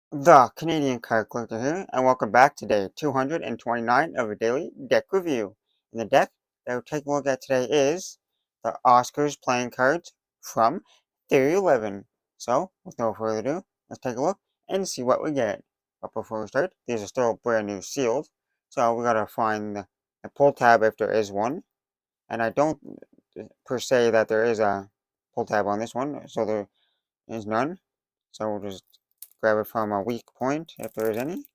The Canadian card collector here, and welcome back to day 229 of a daily deck review. And the deck that we're taking a look at today is the Oscars playing cards from Theory11. So, with no further ado, let's take a look and see what we get. But before we start, these are still brand new sealed, so we gotta find the pull tab if there is one. And I don't per se that there is a pull tab on this one, so there is none. So we'll just grab it from a weak point, if there is any,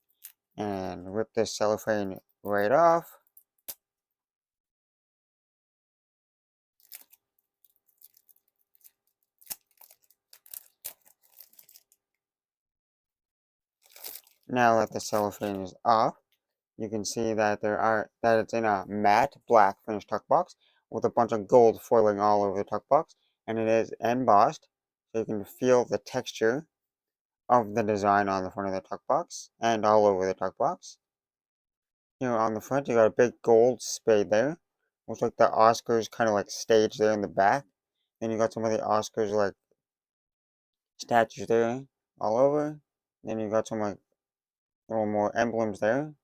and rip this cellophane right off. Now that the cellophane is off, you can see that it's in a matte black finished tuck box with a bunch of gold foiling all over the tuck box, and it is embossed, so you can feel the texture of the design on the front of the tuck box and all over the tuck box. Here on the front, you got a big gold spade there. Looks like the Oscars kind of like stage there in the back. Then you got some of the Oscars like statues there all over. Then you got some like little more emblems there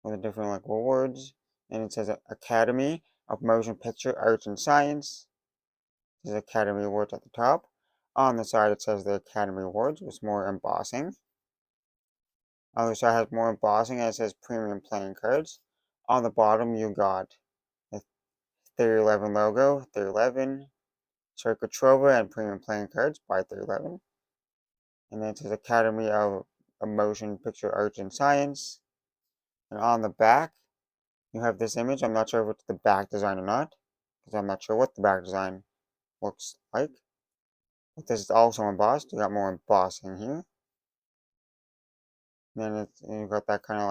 with the different like awards. And it says Academy of Motion Picture Arts and Science. There's Academy Awards at the top. On the side it says the Academy Awards with more embossing. Other side has more embossing and it says premium playing cards. On the bottom you got the Theory11 logo, Theory11, Circuitrova, and premium playing cards by Theory11. And then it says Academy of Motion Picture Arts and Science. And on the back, you have this image. I'm not sure if it's the back design or not, because I'm not sure what the back design looks like. But this is also embossed. You got more embossing here. And then you've got that kind of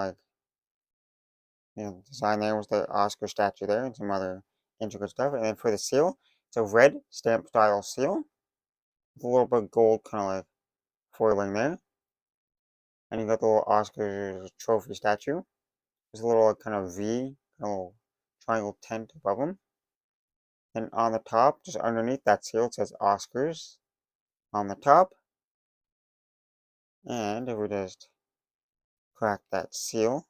like design there with the Oscar statue there and some other intricate stuff. And then for the seal, it's a red stamp style seal with a little bit of gold kind of like foiling there. And you got the little Oscar trophy statue. There's a little like, kind of V, kind of little triangle tent above them. And on the top, just underneath that seal, it says Oscars on the top. And if we just crack that seal,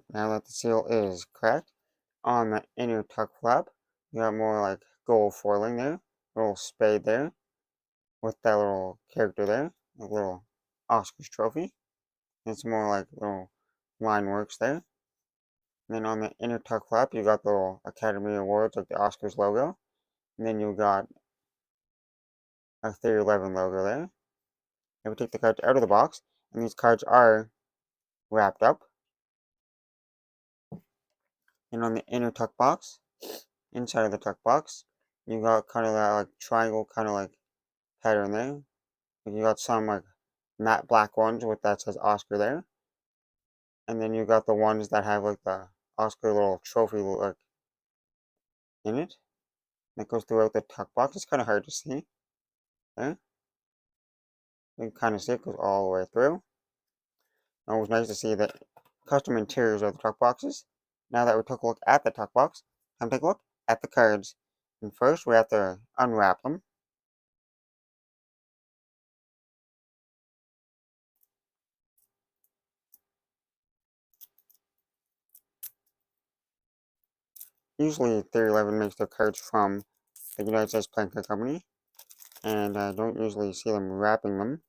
now that the seal is cracked, on the inner tuck flap, you got more like gold foiling there, a little spade there, with that little character there, a little Oscars trophy. And some more like little line works there. And then on the inner tuck flap, you got the little Academy Awards, like the Oscars logo. And then you got a Theory11 logo there. And we take the cards out of the box, and these cards are wrapped up. And on the inner tuck box, inside of the tuck box, you got kind of that like triangle kind of like pattern there. You got some like matte black ones with that says Oscar there. And then you got the ones that have like the Oscar little trophy like in it. And it goes throughout the tuck box. It's kind of hard to see there. You can kind of see it goes all the way through. And it was nice to see the custom interiors of the tuck boxes. Now that we took a look at the tuck box, time to take a look at the cards. And first we have to unwrap them. Usually Theory11 makes their cards from the United States Playing Card Company, and I don't usually see them wrapping them.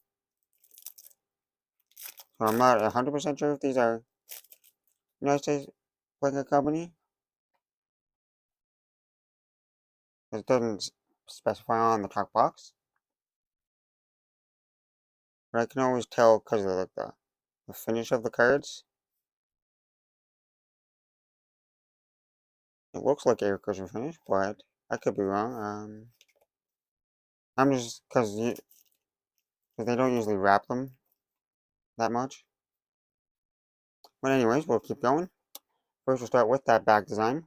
So I'm not 100% sure if these are United States Playing Card Company, because it doesn't specify on the top box. But I can always tell because of like the finish of the cards. It looks like air cushion finish, but I could be wrong. I'm just because they don't usually wrap them that much. But anyways, we'll keep going. First, we'll start with that back design.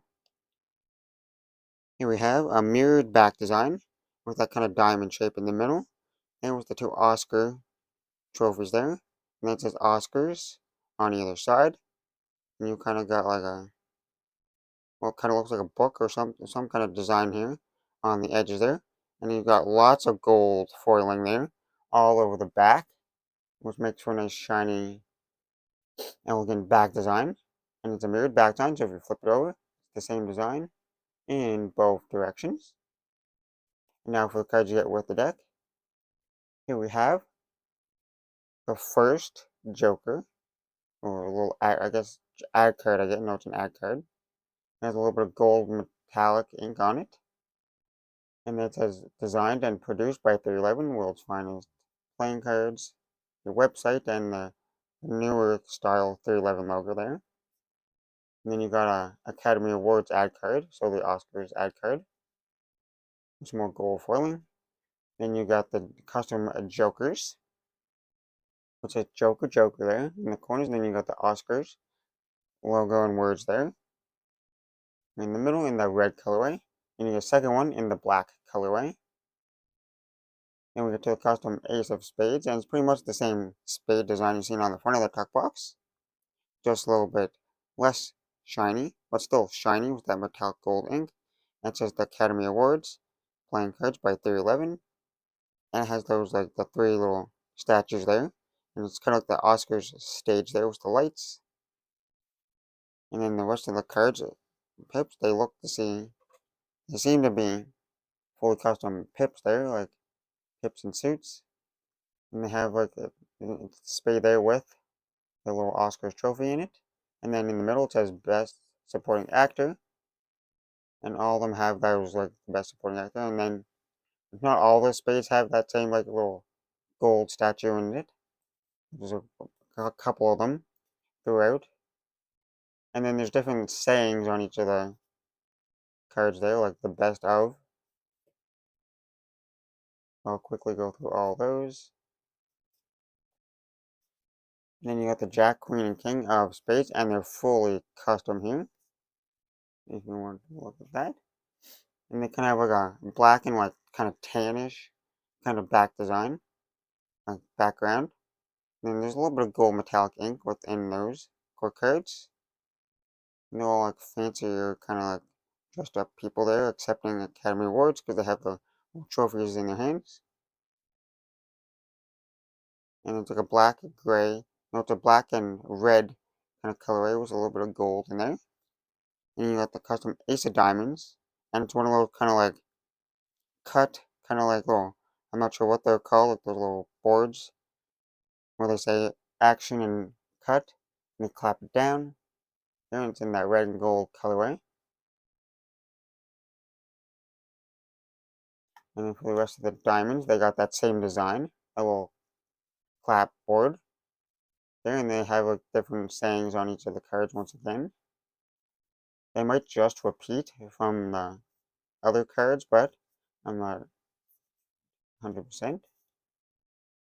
Here we have a mirrored back design with that kind of diamond shape in the middle, and with the two Oscar trophies there. And then it says Oscars on either side. And you kind of got like a, well, kind of looks like a book or some kind of design here on the edges there. And you've got lots of gold foiling there all over the back, which makes for a nice shiny, elegant back design. And it's a mirrored back design, so if you flip it over, it's the same design in both directions. And now for the cards you get with the deck. Here we have the first Joker, or a little ad, I guess ad card. I get no, it's an ad card. It has a little bit of gold metallic ink on it, and it says designed and produced by By Theory11, world's finest playing cards. Your website and the newer style Theory11 logo there. And then you got a Academy Awards ad card, so the Oscars ad card. Some more gold foiling. Then you got the custom Jokers, which says Joker Joker there in the corners. And then you got the Oscars logo and words there. In the middle in the red colorway. And you get a second one in the black colorway. Then we get to the custom Ace of Spades, and it's pretty much the same spade design you've seen on the front of the tuck box. Just a little bit less shiny, but still shiny with that metallic gold ink. That says the Academy Awards, playing cards by Theory11. And it has those, like, the three little statues there. And it's kind of like the Oscars stage there with the lights. And then the rest of the cards, pips, they seem to be fully custom pips there, like pips and suits. And they have like a spade there with the little Oscars trophy in it. And then in the middle it says Best Supporting Actor. And all of them have those like Best Supporting Actor. And then not all the spades have that same like little gold statue in it. There's a couple of them throughout. And then there's different sayings on each of the cards there, like the best of. I'll quickly go through all those. And then you got the Jack, Queen, and King of Spades, and they're fully custom here, if you want to look at that. And they kind of have like a black and like kind of tannish kind of back design, like background. And then there's a little bit of gold metallic ink within those core cards. And they're all like fancier, kind of like dressed up people there accepting Academy Awards because they have the trophies in their hands. And it's like a black, gray, no, it's a black and red kind of colorway with a little bit of gold in there. And you got the custom Ace of Diamonds, and it's one of those kind of like cut, kind of like little, I'm not sure what they're called, like those little boards where they say action and cut, and you clap it down. There, and it's in that red and gold colorway. And then for the rest of the diamonds, they got that same design, a little clap board there, and they have like different sayings on each of the cards once again. They might just repeat from the other cards, but I'm not 100%.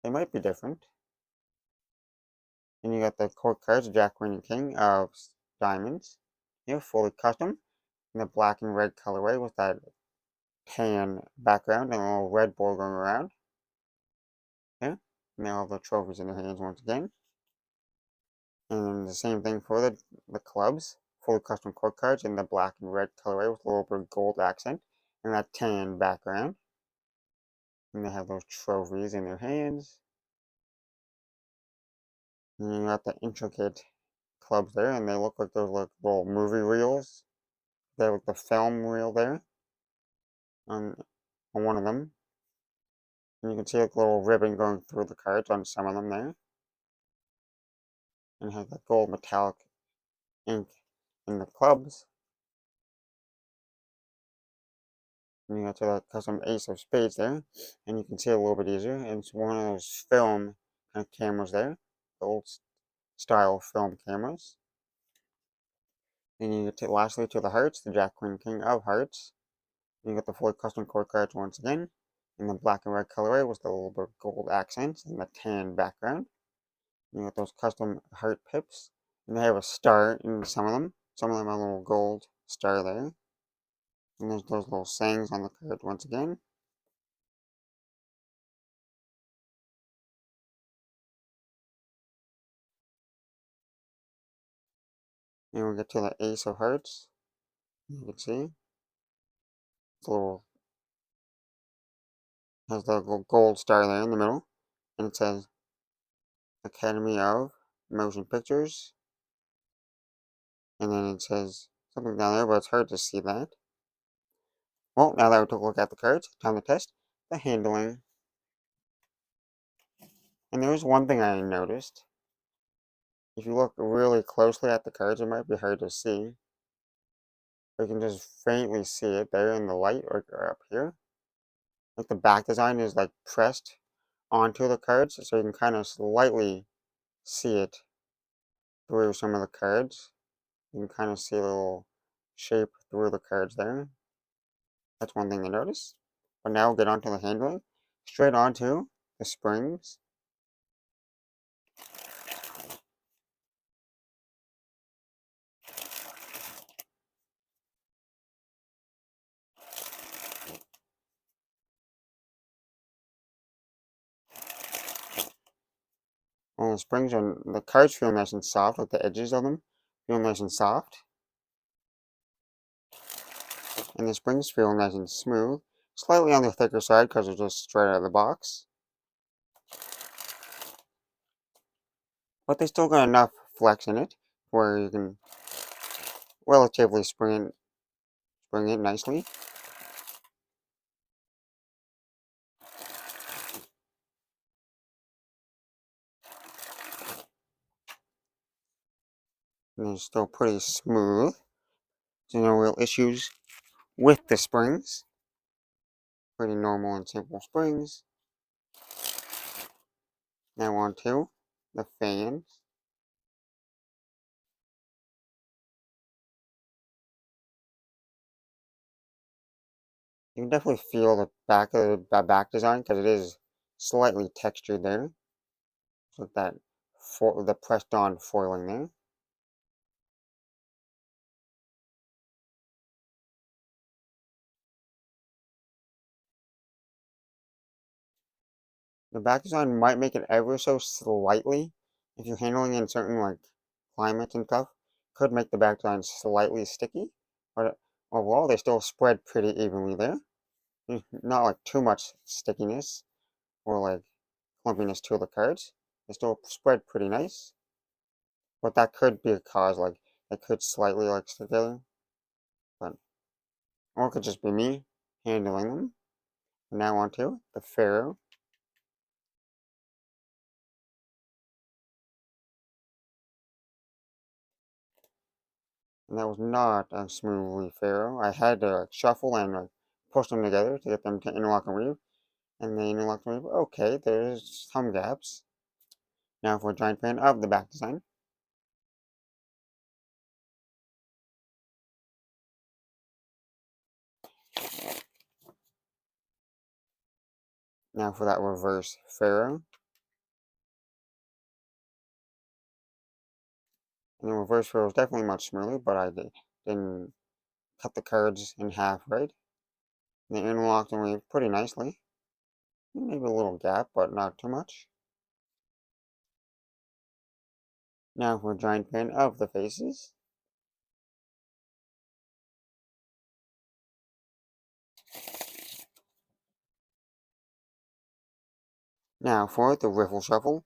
They might be different. And you got the core cards, Jack, Queen, and King of Diamonds. Here, fully custom in the black and red colorway with that tan background and a little red board going around. Here, and they all have the trophies in their hands once again. And then the same thing for the clubs, fully custom core cards in the black and red colorway with a little bit of gold accent and that tan background. And they have those trophies in their hands. And you got the intricate clubs there, and they look like those like little movie reels. They have like the film reel there on one of them. And you can see like a little ribbon going through the cards on some of them there. And it has that gold metallic ink in the clubs. And you got to that custom Ace of Spades there. And you can see it a little bit easier. And it's one of those film kind of cameras there. The old style film cameras. Then you get to lastly to the hearts, the Jack, Queen, King of Hearts. And you got the fully custom core cards once again. In the black and red colorway with the little bit of gold accents and the tan background. You got those custom heart pips. And they have a star in some of them. Some of them have a little gold star there. And there's those little sayings on the card once again. And we get to the Ace of Hearts. You can see it's a little has the gold star there in the middle, and it says Academy of Motion Pictures, and then it says something down there, but it's hard to see that. Well, now that we took a look at the cards, time to test the handling. And there's one thing I noticed. If you look really closely at the cards, it might be hard to see. But you can just faintly see it there in the light or up here. Like the back design is like pressed onto the cards, so you can kind of slightly see it through some of the cards. You can kind of see a little shape through the cards there. That's one thing to notice. But now we'll get onto the handling. Straight onto the springs. And the springs are, the cards feel nice and soft, like the edges of them feel nice and soft. And the springs feel nice and smooth. Slightly on the thicker side because they're just straight out of the box. But they still got enough flex in it where you can relatively spring it nicely. And they're still pretty smooth. So no real issues with the springs. Pretty normal and simple springs. Now on to the fans. You can definitely feel the back of the back design because it is slightly textured there. So that the pressed on foiling there. The back design might make it ever so slightly, if you're handling it in certain like climates and stuff, could make the back design slightly sticky, but overall they still spread pretty evenly there. Not like too much stickiness or like clumpiness to the cards. They still spread pretty nice, but that could be a cause like they could slightly like stick together, but or it could just be me handling them. And now on to the Pharaoh. And that was not a smoothly Pharaoh. I had to shuffle and push them together to get them to interlock and weave. And they interlock and weave. Okay, there's some gaps. Now for a giant fan of the back design. Now for that reverse Pharaoh. And the reverse Pharaoh was definitely much smoother, but I didn't cut the cards in half right. And they interlocked and weaved pretty nicely. Maybe a little gap, but not too much. Now for a giant fan of the faces. Now for the riffle shuffle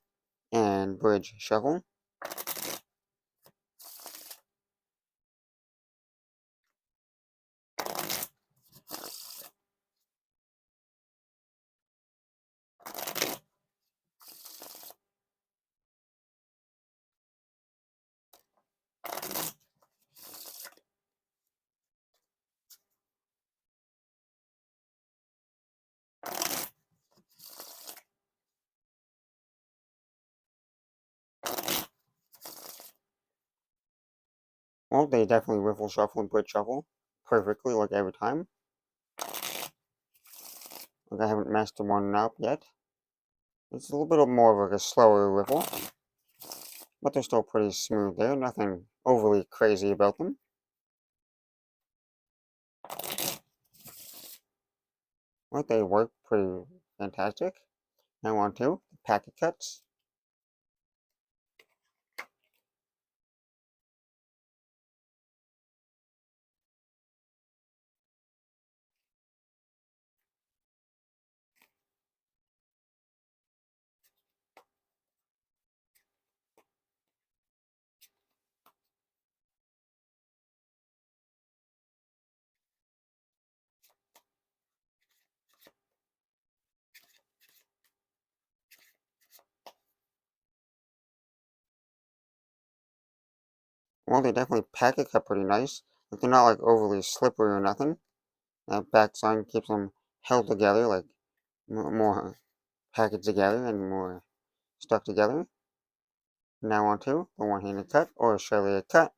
and bridge shuffle. Well, they definitely riffle shuffle and bridge shuffle perfectly like every time. Like I haven't mastered one up yet. It's a little bit more of like a slower riffle, but they're still pretty smooth there. Nothing overly crazy about them. But they work pretty fantastic. Now on to packet cuts. Well, they definitely pack it cut pretty nice. Like, they're not like overly slippery or nothing. That back design keeps them held together, like more packaged together and more stuck together. Now onto the one-handed cut or serrated cut.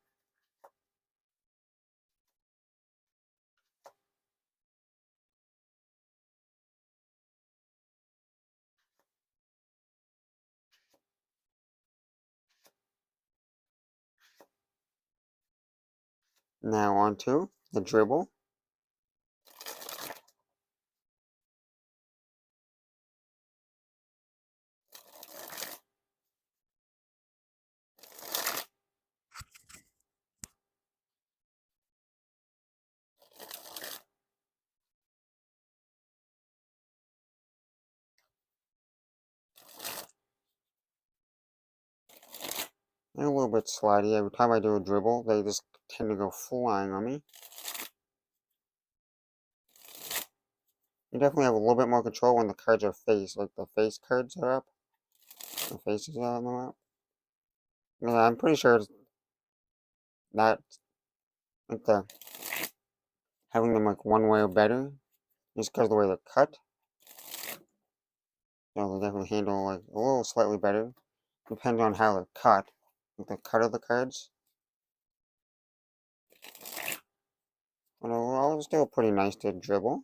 Now onto the dribble. And a little bit slidey. Every time I do a dribble, they just tend to go flying on me. You definitely have a little bit more control when the cards are face, like the face cards are up. The faces are on the map. Yeah, I'm pretty sure that like the having them like one way or better, just because of the way they're cut. So they definitely handle like a little slightly better. Depends on how they're cut. Like the cut of the cards. But overall, it's still pretty nice to dribble.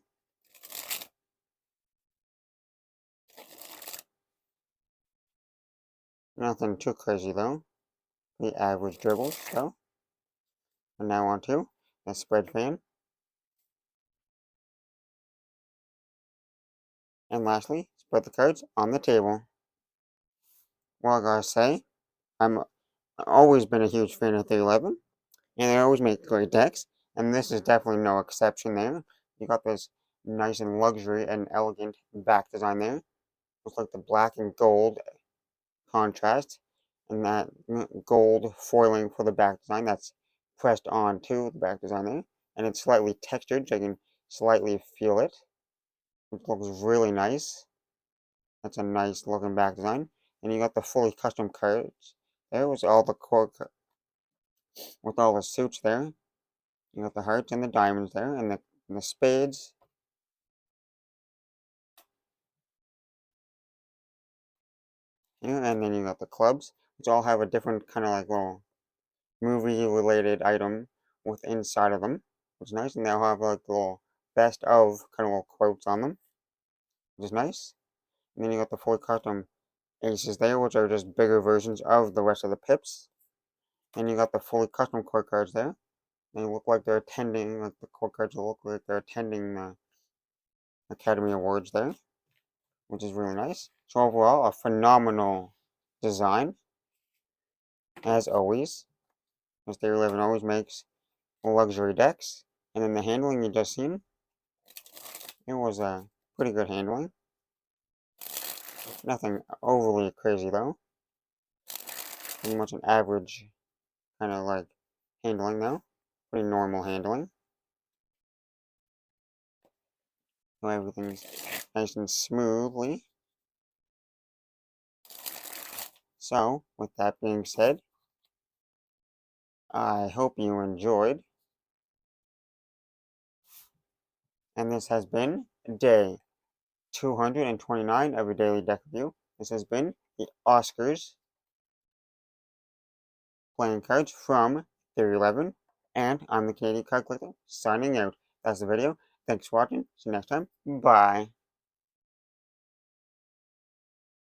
Nothing too crazy though. The average dribbles, so. And now on to the spread fan. And lastly, spread the cards on the table. Well, I gotta say, I've always been a huge fan of Theory11, and they always make great decks, and this is definitely no exception there. You got this nice and luxury and elegant back design there, with like the black and gold contrast, and that gold foiling for the back design that's pressed onto the back design there, and it's slightly textured, so you can slightly feel it. It looks really nice. That's a nice looking back design. And you got the fully custom cards. There was all the core with all the suits there. You got the hearts and the diamonds there, and the spades. Yeah, and then you got the clubs, which all have a different kind of like little movie-related item with inside of them, which is nice. And they'll have like little best of kind of little quotes on them, which is nice. And then you got the fully custom aces there, which are just bigger versions of the rest of the pips. And you got the fully custom core cards there. They look like they're attending, like the core cards will look like they're attending the Academy Awards there, which is really nice. So overall, a phenomenal design, as always. As Theory11 always makes luxury decks. And then the handling you just seen, it was a pretty good handling. Nothing overly crazy though. Pretty much an average kind of like handling though. Pretty normal handling. So everything's nice and smoothly. So, with that being said, I hope you enjoyed. And this has been day 229 of your daily deck review. This has been the Oscars playing cards from Theory11. And I'm the Canadian Card Collector signing out. That's the video. Thanks for watching. See you next time. Bye.